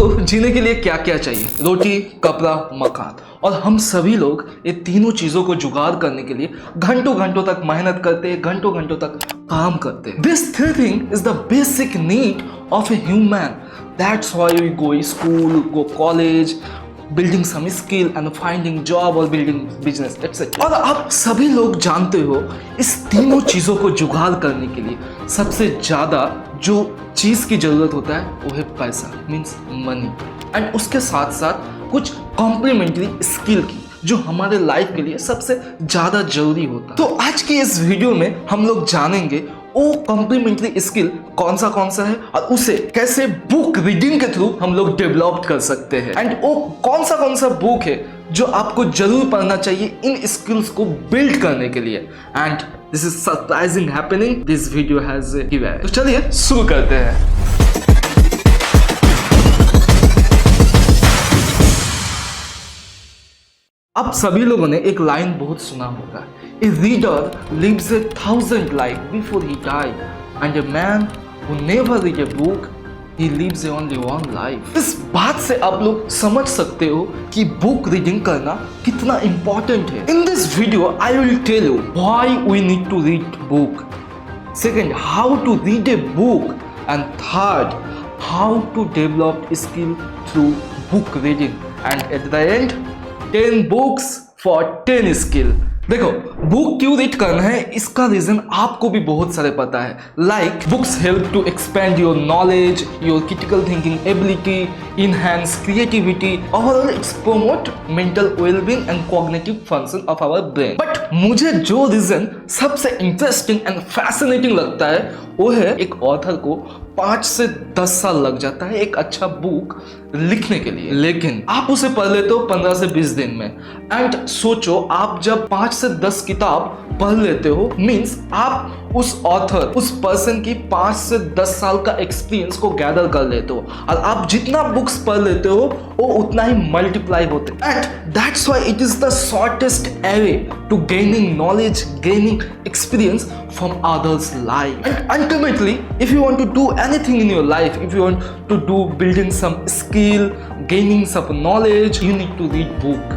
को जीने के लिए क्या क्या चाहिए? रोटी, कपड़ा, मकान। और हम सभी लोग ये तीनों चीजों को जुगाड़ करने के लिए घंटों घंटों तक मेहनत करते हैं, घंटों घंटों तक काम करते हैं। This three thing is the basic need of a human. That's why we go school, go college, building some skill and finding job और बिल्डिंग बिजनेस एटसेट्रा। और आप सभी लोग जानते हो इस तीनों चीजों को जुगाड़ करने के लिए सबसे ज्यादा जो चीज की जरूरत होता है वो है पैसा, मीन्स मनी। एंड उसके साथ साथ कुछ कॉम्प्लीमेंट्री स्किल की जो हमारे लाइफ के लिए सबसे ज्यादा जरूरी होता है। तो आज की इस वीडियो में हम लोग जानेंगे वो कॉम्प्लीमेंट्री स्किल कौन सा है और उसे कैसे बुक रीडिंग के थ्रू हम लोग डेवलप कर सकते हैं। एंड वो कौन सा बुक है जो आपको जरूर पढ़ना चाहिए इन स्किल्स को बिल्ड करने के लिए। And this is surprising happening, this video has given. तो चलिए शुरू करते हैं। आप सभी लोगों ने एक लाइन बहुत सुना होगा, a reader lives 1,000 life before he die and a man who never read a book he lives only one life. इस बात से आप लोग समझ सकते हो कि बुक रीडिंग करना कितना इंपॉर्टेंट है। In this video I will tell you why we need to read book, second how to read a book, and third how to develop skill through book reading, and at the end 10 books for 10 skill। देखो, book क्यों read करना है इसका reason आपको भी बहुत सारे पता है। Like books help to expand your knowledge, your critical thinking ability, enhance creativity, overall it's promote mental wellbeing and cognitive function of our brain. But मुझे जो रीजन सबसे इंटरेस्टिंग एंड फैसिनेटिंग लगता है वो है एक ऑथर को 5 से 10 साल लग जाता है एक अच्छा बुक लिखने के लिए, लेकिन आप उसे पढ़ लेते हो 15 से 20 दिन में। एंड सोचो, आप जब 5 से 10 किताब पढ़ लेते हो मींस आप उस ऑथर, उस पर्सन की 5 से 10 साल का एक्सपीरियंस को गैदर कर लेते हो, और आप जितना बुक्स पढ़ लेते हो वो उतना ही मल्टीप्लाई होते हैं। And that's why it is the shortest way to gaining knowledge, gaining experience from others' life. And ultimately, if you want to do anything in your life, if you want to do building some skill, gaining some knowledge, you need to read book.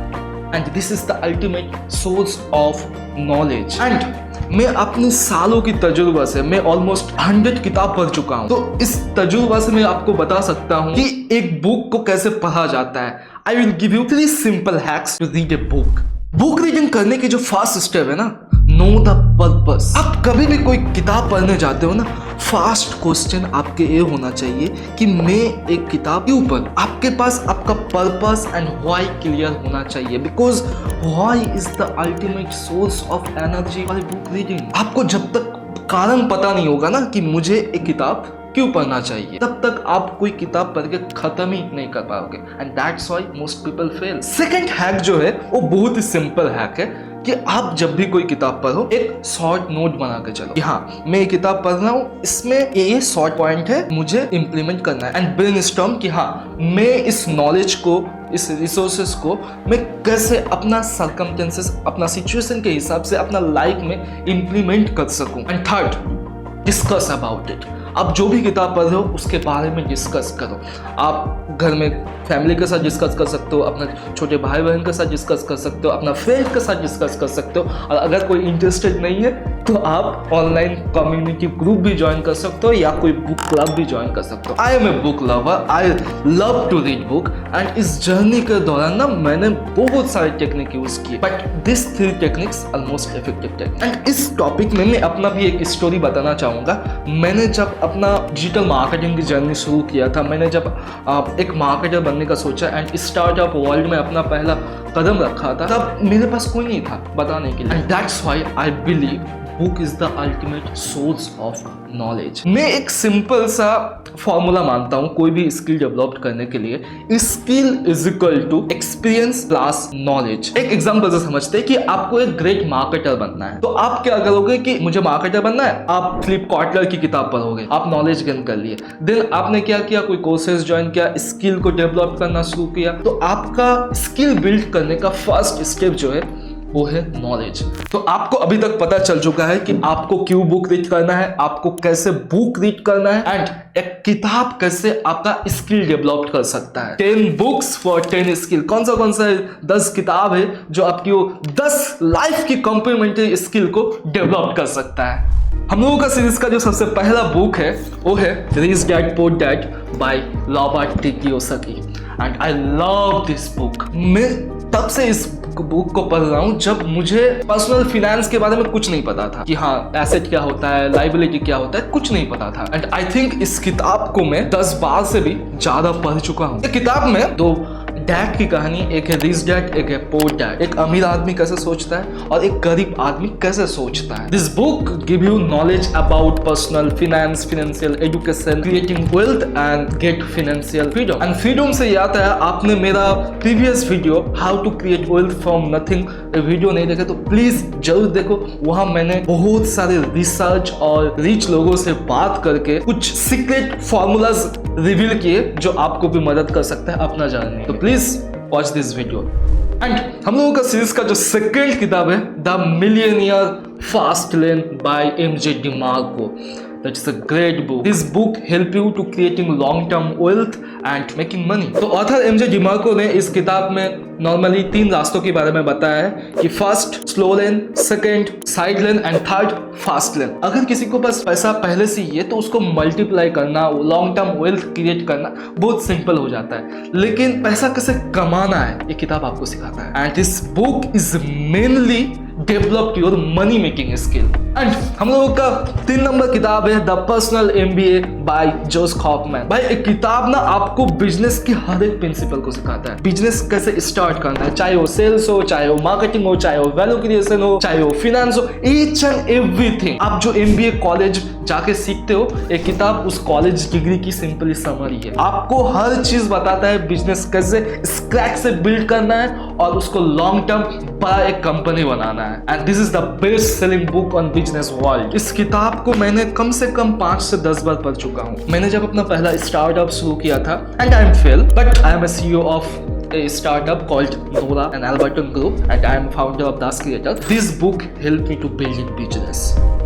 And this is the ultimate source of knowledge. And मैं अपनी सालों की तजुर्बा से मैं almost 100 किताब पढ़ चुका हूँ। तो इस तजुर्बा से मैं आपको बता सकता हूँ कि एक बुक को कैसे पढ़ा जाता है। I will give you 3 simple hacks to read a book. Book reading करने की जो फर्स्ट स्टेप है ना, नो द पर्पस। आप कभी भी कोई किताब पढ़ने जाते हो ना, फर्स्ट क्वेश्चन आपके ये होना चाहिए कि मैं एक किताब क्यों पढ़। आपके पास आपका पर्पस एंड व्हाई क्लियर होना चाहिए, because why is the ultimate source of energy for book reading. आपको जब तक कारण पता नहीं होगा ना कि मुझे एक किताब क्यों पढ़ना चाहिए, तब तक आप कोई किताब पढ़ के खत्म ही नहीं कर पाओगे। And that's why most people fail. Second hack जो है वो बहुत ही सिंपल हैक है कि आप जब भी कोई किताब पढ़ो एक शॉर्ट नोट बना के चलो कि हाँ मैं ये किताब पढ़ रहा हूँ, इसमें ये शॉर्ट पॉइंट है, मुझे इम्प्लीमेंट करना है। एंड ब्रेनस्टॉर्म कि हाँ मैं इस नॉलेज को, इस रिसोर्सेस को मैं कैसे अपना सर्कमस्टेंसेस, अपना सिचुएशन के हिसाब से अपना लाइफ में इम्प्लीमेंट कर सकूं। And third, discuss about it. आप जो भी किताब पढ़ रहे हो उसके बारे में डिस्कस करो। आप घर में फैमिली के साथ डिस्कस कर सकते हो, अपने छोटे भाई बहन के साथ डिस्कस कर सकते हो, अपना फ्रेंड के साथ डिस्कस कर सकते हो। और अगर कोई इंटरेस्टेड नहीं है तो आप ऑनलाइन कम्युनिटी ग्रुप भी ज्वाइन कर सकते हो या कोई बुक क्लब भी ज्वाइन कर सकते हो। I am a book lover, I love to read book. And इस जर्नी के दौरान ना मैंने बहुत सारे टेक्निक यूज किए, but this 3 techniques almost effective technique. And इस टॉपिक में मैं अपना भी एक स्टोरी बताना चाहूँगा। मैंने जब अपना डिजिटल मार्केटिंग की जर्नी शुरू किया था, मैंने जब एक मार्केटर बनने का सोचा एंड स्टार्टअप वर्ल्ड में अपना पहला कदम रखा था, तब मेरे पास कोई नहीं था बताने के लिए। And that's why I believe book is the ultimate source of knowledge. मैं एक सिंपल सा फॉर्मूला मानता हूँ कोई भी स्किल डेवलप करने के लिए, skill is equal to experience plus knowledge. एक एग्जांपल से समझते हैं कि आपको एक ग्रेट मार्केटर बनना है, तो आप क्या करोगे कि मुझे मार्केटर बनना है, आप फिलिप कॉटलर की किताब पढ़ोगे, आप नॉलेज गेन कर लिए। देन आपने क्या किया, कोई कोर्सेज ज्वाइन किया, स्किल को डेवलप करना शुरू किया। तो आपका स्किल बिल्ड करने का फर्स्ट स्टेप जो है वो है नॉलेज। तो आपको अभी तक पता चल चुका है कि आपको क्यों बुक रीड करना है, आपको कैसे बुक रीड करना है, एंड एक किताब कैसे आपका स्किल डेवलप कर सकता है। 10 बुक्स फॉर 10 स्किल। कौन सा 10 किताब है जो आपकी वो 10 लाइफ की कॉम्प्लीमेंट्री स्किल को डेवलप कर सकता है। हम लोगों का सीरीज का जो सबसे पहला बुक है वो है rich dad poor dad by Robert T Kiyosaki, and I love this book. मैं तब से इस बुक को पढ़ रहा हूँ जब मुझे पर्सनल फाइनेंस के बारे में कुछ नहीं पता था कि हाँ एसेट क्या होता है, लाइबिलिटी क्या होता है, कुछ नहीं पता था। एंड आई थिंक इस किताब को मैं 10 बार से भी ज्यादा पढ़ चुका हूँ। किताब में 2 डैड की कहानी, एक है रिच डैड, एक है पुअर डैड। एक अमीर आदमी कैसे सोचता है और एक गरीब आदमी कैसे सोचता है। This book give you knowledge about personal finance, financial education, creating wealth and get financial freedom. And freedom से याद है, आपने मेरा previous video how to create wealth from nothing video नहीं देखे तो प्लीज जरूर देखो। वहां मैंने बहुत सारे रिसर्च और रिच लोगों से बात करके कुछ सीक्रेट फॉर्मूलाज रिवील किए जो आपको भी मदद कर सकता है अपना जानने। तो please watch this video. And हम लोगों का सीरीज का जो सेकंड किताब है the millionaire fast lane by MJ DeMarco. That's a great book. This book help you to creating long-term wealth and making money. तो ऑथर एमजे डिमार्को ने इस किताब में नॉर्मली 3 रास्तों के बारे में बताया है कि first slow lane, second side lane and third fast lane. अगर किसी को पास पैसा पहले से ही है तो उसको मल्टीप्लाई करना, लॉन्ग टर्म वेल्थ क्रिएट करना बहुत सिंपल हो जाता है, लेकिन पैसा कैसे कमाना है ये किताब आपको सिखाता है। And this book is mainly develop your money making skill. And हम लोगों का 3 नंबर किताब है द पर्सनल MBA बाय जोश कॉफमैन। भाई एक किताब ना आपको बिजनेस की हर एक प्रिंसिपल को सिखाता है। बिजनेस कैसे स्टार्ट करना है, चाहे वो सेल्स हो, चाहे वो मार्केटिंग हो, चाहे वो वैल्यू क्रिएशन हो, चाहे वो फाइनेंस हो, ईच एंड एवरीथिंग। आप जो MBA कॉलेज जाके सीखते हो, एक किताब उस कॉलेज डिग्री की सिंपली समरी है। आपको हर चीज बताता है बिजनेस कैसे स्क्रैच से बिल्ड करना है और उसको लॉन्ग टर्म बड़ा एक कंपनी बनाना है। And this is the best selling book on business world. इस किताब को मैंने कम से कम 5 से 10 बार पढ़ चुका हूँ। मैंने जब अपना पहला स्टार्टअप शुरू किया था, and I am fail but I am a CEO of a startup called Nora and Alberton Group, and I am founder of Das Creator. This book helped me to build a business.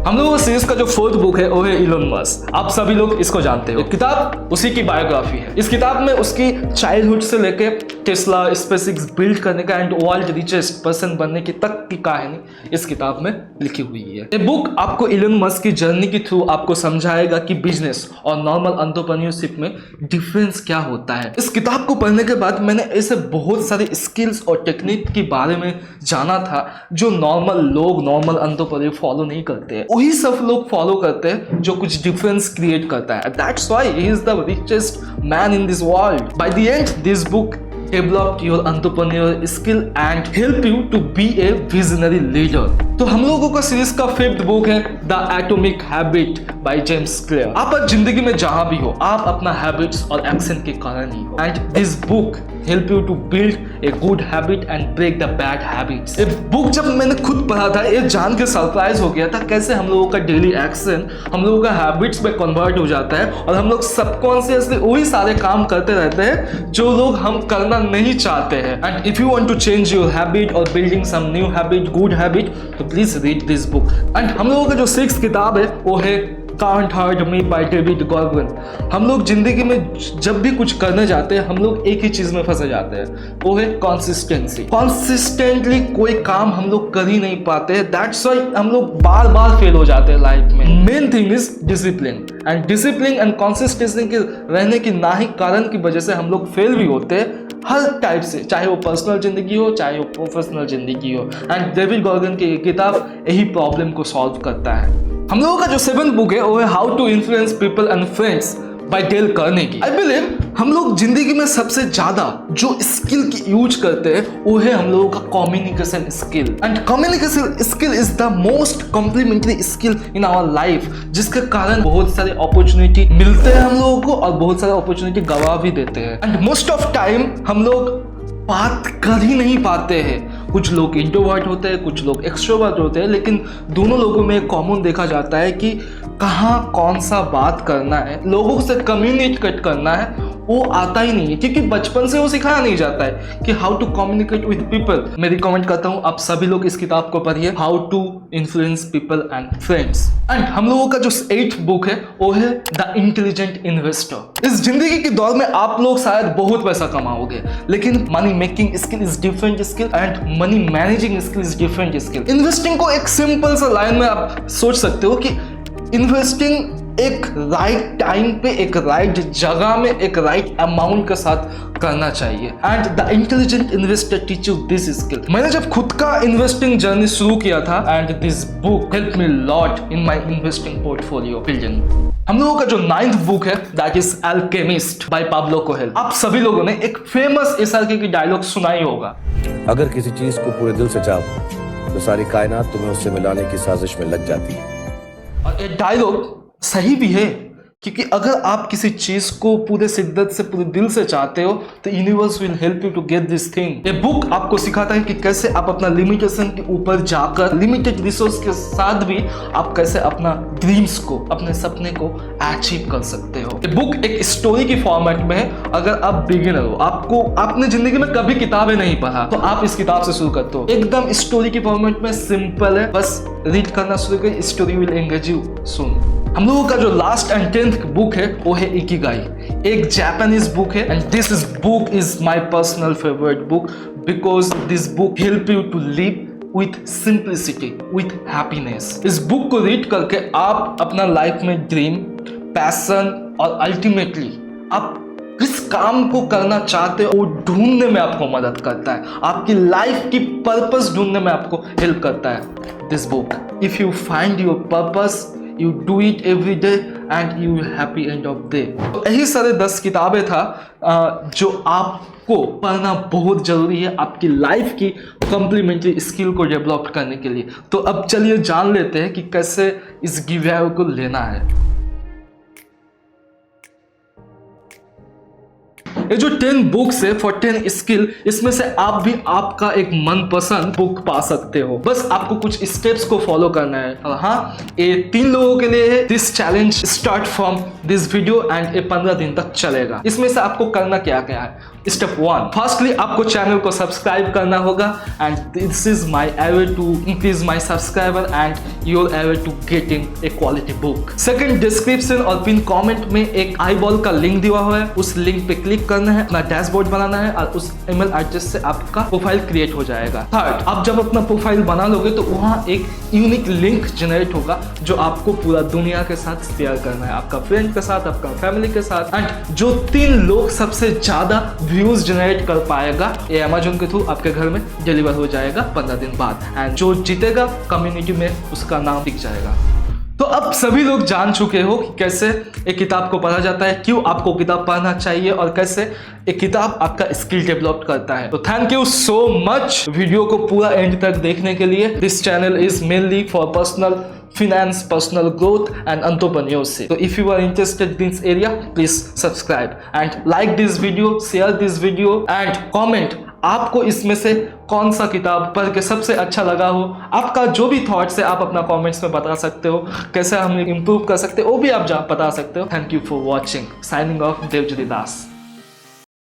हम लोगों का series का जो 4th book है वो है Elon Musk. आप सभी लोग इसको जानते हो। किताब उसी की बायोग्राफी है। इस किताब में उसकी चाइल्डहुड से लेके टेस्ला, स्पेसएक्स बिल्ड करने का एंड वर्ल्ड रिचेस्ट पर्सन बनने की तक की कहानी इस किताब में लिखी हुई है। ये बुक आपको इलोन मस्क की जर्नी के थ्रू आपको समझाएगा कि बिजनेस और नॉर्मल एंटरप्रेन्योरशिप में डिफरेंस क्या होता है। इस किताब को पढ़ने के बाद मैंने ऐसे बहुत सारे स्किल्स और टेक्निक के बारे में जाना था जो नॉर्मल लोग, नॉर्मल एंटरप्रेन्योर फॉलो नहीं करते हैं। वही सब लोग फॉलो करते हैं जो कुछ डिफरेंस क्रिएट करता है। That's why he is the richest man in this world. By the end this book develop your entrepreneurial skill and help you to be a visionary leader। तो हम लोगों का सीरीज का 5th बुक है the atomic habit by James clear. आप जिंदगी में जहां भी हो, आप अपना हैबिट्स और एक्शन के कारण ही हो। And this book help you to build a good habit and break the bad habits. ये बुक जब मैंने खुद पढ़ा था, ये जान के सरप्राइज हो गया था कैसे हम लोगों का डेली एक्शन हम लोगों का हैबिट्स में कन्वर्ट हो जाता है और हम लोग सबकॉन्शियसली वही सारे काम करते रहते हैं जो लोग हम करना नहीं चाहते हैं। And if you want to change your habit और building some new habit, good habit, तो please read this book. And हम लोगों का जो 6th किताब है वो है Can't Hurt Me by David Goggin। हम लोग जिंदगी में जब भी कुछ करने जाते हैं हम लोग एक ही चीज में फंसे जाते हैं, वो है कंसिस्टेंसी। कंसिस्टेंटली कोई काम हम लोग कर ही नहीं पाते, दैट्स व्हाई हम लोग बार बार फेल हो जाते हैं लाइफ में। Main thing is discipline, and discipline and consistency के रहने की ना ही कारण की वजह से हम लोग फेल भी होते हैं हर टाइप से, चाहे वो पर्सनल जिंदगी हो चाहे वो प्रोफेशनल जिंदगी हो। एंड डेविड गॉगन की किताब यही प्रॉब्लम को सॉल्व करता है। हम लोगों का जो 7th बुक है वो है how to influence people and friends by Dale Carnegie. I believe हम लोग जिंदगी में सबसे ज्यादा जो स्किल की यूज करते हैं वो है हम लोगों का communication skill. And communication skill is the most complementary skill in our life, जिसके कारण बहुत सारे अपॉर्चुनिटी मिलते हैं हम लोगों को और बहुत सारे अपॉर्चुनिटी गवा भी देते हैं। एंड मोस्ट ऑफ टाइम हम लोग बात कर ही नहीं पाते हैं। कुछ लोग इंट्रोवर्ट होते हैं, कुछ लोग एक्सट्रोवर्ट होते हैं, लेकिन दोनों लोगों में कॉमन देखा जाता है कि कहाँ कौन सा बात करना है, लोगों से कम्युनिकेट करना है, वो आता ही नहीं है, क्योंकि बचपन से वो सिखाया नहीं जाता है कि how to communicate with people. मैं रिकमेंड करता हूँ आप सभी लोग इस किताब को पढ़िए, how to influence people and friends. And हम लोगों का जो 8th बुक है वो है द इंटेलिजेंट इन्वेस्टर। इस जिंदगी के दौर में आप लोग शायद बहुत पैसा कमाओगे, लेकिन money making skill is different skill and money managing skill is different skill. Investing को एक सिंपल सा लाइन में आप सोच सकते हो कि इन्वेस्टिंग एक राइट टाइम पे, एक राइट जगह में, एक राइट अमाउंट के साथ करना चाहिए। And the intelligent investor teach you this skill. मैंने जब खुद का इन्वेस्टिंग जर्नी शुरू किया था, and this book help me lot in my investing portfolio building. हम लोगों का जो 9th बुक है that is alchemist by Pablo Coelho. आप सभी लोगों ने एक फेमस SRK की डायलॉग सुना ही होगा, अगर किसी चीज को पूरे दिल से चाहो तो सारी कायनात तुम्हें उससे मिलाने की साजिश में लग जाती है। और ये डायलॉग सही भी है, क्योंकि अगर आप किसी चीज को पूरे शिद्दत से, पूरे दिल से चाहते हो तो universe will help you to get this thing. ये बुक आपको सिखाता है कि कैसे आप अपना लिमिटेशन के ऊपर जाकर, लिमिटेड रिसोर्स के साथ भी आप कैसे अपना ड्रीम्स को, अपने सपने को अचीव कर सकते हो। ये बुक एक स्टोरी की फॉर्मेट में है। अगर आप बिगिनर हो, आपने जिंदगी में कभी किताबें नहीं पढ़ा, तो आप इस किताब से शुरू करते हो। एकदम स्टोरी की फॉर्मेट में, सिंपल है, बस रीड करना शुरू करें, story will engage you soon. हम लोगों का जो लास्ट एंड 10th बुक है वो है इकिगाई। एक जापानीज बुक है and this book is my personal favourite book because this book help you to live with simplicity, with happiness. इस बुक को रीड करके आप अपना लाइफ में ड्रीम, पैशन और अल्टीमेटली आप किस काम को करना चाहते हो वो ढूंढने में आपको मदद करता है, आपकी लाइफ की पर्पस ढूंढने में आपको हेल्प करता है this book. If you find your purpose, you do it every day and you will happy end of day। तो यही सारे 10 किताबें था जो आपको पढ़ना बहुत जरूरी है आपकी लाइफ की कॉम्प्लीमेंट्री स्किल को डेवलप करने के लिए। तो अब चलिए जान लेते हैं कि कैसे इस गिवअवे को लेना है। ये जो 10 बुक्स है फॉर 10 स्किल, इसमें से आप भी आपका एक मनपसंद बुक पा सकते हो। बस आपको कुछ स्टेप्स को फॉलो करना है। और हाँ, ये 3 लोगों के लिए है। This challenge start from this video and ये 15 दिन तक चलेगा। इसमें से आपको करना क्या क्या है। स्टेप 1, फर्स्टली आपको चैनल को सब्सक्राइब करना होगा and this is my way to increase my subscriber and your way to getting a quality book. Second, description और पिन कमेंट में एक आईबॉल का लिंक दिया हुआ है, उस लिंक पे क्लिक करना है, अपना डैशबोर्ड बनाना है और उस ईमेल एड्रेस से आपका प्रोफाइल क्रिएट हो जाएगा। थर्ड, आप जब अपना प्रोफाइल बना लोगे तो वहाँ एक यूनिक लिंक जनरेट होगा जो आपको पूरा दुनिया के साथ शेयर करना है, आपका फ्रेंड के साथ, आपका फैमिली के साथ। एंड जो 3 लोग सबसे ज्यादा व्यूज जनरेट कर पाएगा ये अमेज़न के थ्रू आपके घर में डिलीवर हो जाएगा 15 दिन बाद। एंड जो जीतेगा कम्युनिटी में उसका नाम दिख जाएगा। तो अब सभी लोग जान चुके हो कि कैसे एक किताब को पढ़ा जाता है, क्यों आपको किताब पढ़ना चाहिए और कैसे एक किताब आपका स्किल डेवलप करता है। तो thank you so much video को पूरा एंड तक देखने के लिए। This channel is mainly for personal finance, personal growth and entrepreneurship. So if you are interested in this area, please subscribe and like this video, share this video and comment आपको इसमें से कौन सा किताब पढ़ के सबसे अच्छा लगा हो। आपका जो भी थॉट्स है आप अपना कमेंट्स में बता सकते हो, कैसे हम इम्प्रूव कर सकते हो वो भी आप बता सकते हो। Thank you for watching. Signing off Devjiri Das.